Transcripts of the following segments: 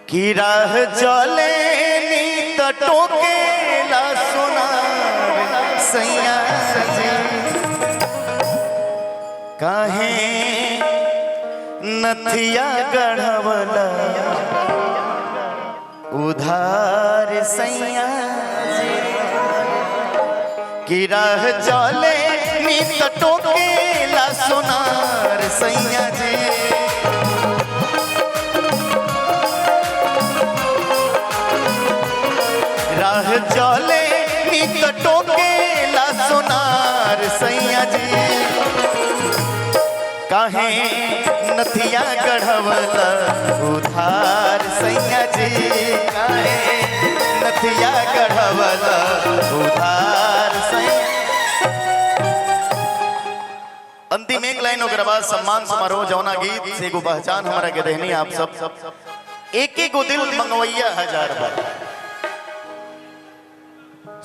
की राह चले नी टोकेला सोनार सैया जी काहे नथिया गढ़वला उधार सैया जी की राह चले नी टोकेला सोनार सैया जी राह चले नित टोकेला सोनार सैया जी काहे नथिया गढ़वला उधार सैया जी काहे नथिया गढ़वला उधार सैया। अंतिम एक लाइन ओकरा बाद सम्मान समारोह जौना गीत से एगो पहचान हमारा के देहनी आप सब एक एक गो दिल मंगवैया 1000 बार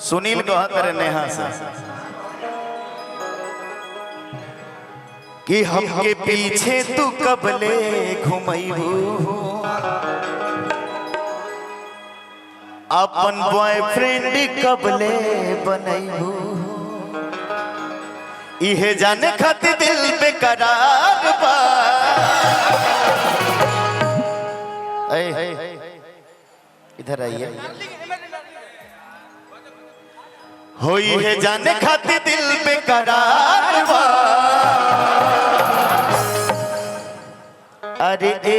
सुनील कहा करे नेहा से कि हमके पीछे तू कबले घुमैबू अपन बॉयफ्रेंड कबले बनैबू इहे जाने खातिर दिल बेकरार बा इधर आइए होई है जाने खातिर दिल बेकरार बा अरे ए